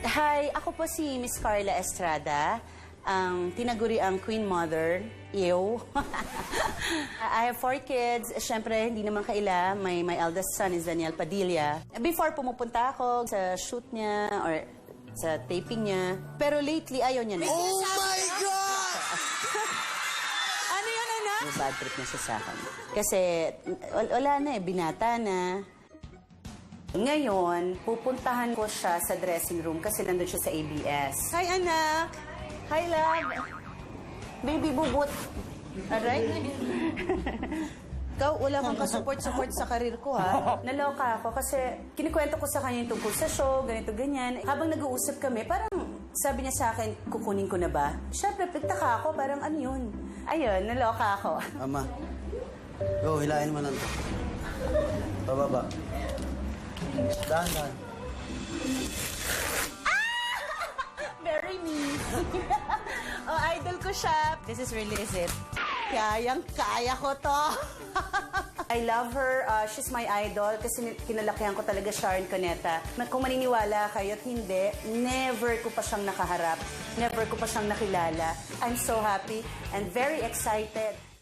Hi, ako po si Miss Carla Estrada, ang tinaguri ang Queen Mother, ew. I have 4 kids. Siyempre, hindi naman kaila. My eldest son is Daniel Padilla. Before pumupunta ako sa shoot niya or sa taping niya. Pero lately, ayaw niya na. Oh my God! Ano yun, anak? May bad trip na siya sa akin. Kasi wala na eh, binata na. Ngayon, pupuntahan ko siya sa dressing room kasi nandun siya sa ABS. Hi, anak. Hi, love. Baby bubut. Alright? Ikaw, wala kang kasupport sa karir ko, ha? Naloka ako kasi kinikwento ko sa kanya yung tungkol sa show, ganito, ganyan. Habang nag-uusap kami, parang sabi niya sa akin, kukunin ko na ba? Siyempre, pagtaka ako, parang ano yun? Ayun, naloka ako. Ama. Yo, hilahin mo lang to. Pababa. Dahan. Very me. Oh, idol ko siya. This is really it. Kaya ko to. I love her. She's my idol kasi kinalakihan ko talaga Sharon Cuneta. Kung maniniwala kayo at hindi, never ko pa siyang nakaharap. Never ko pa siyang nakilala. I'm so happy and very excited.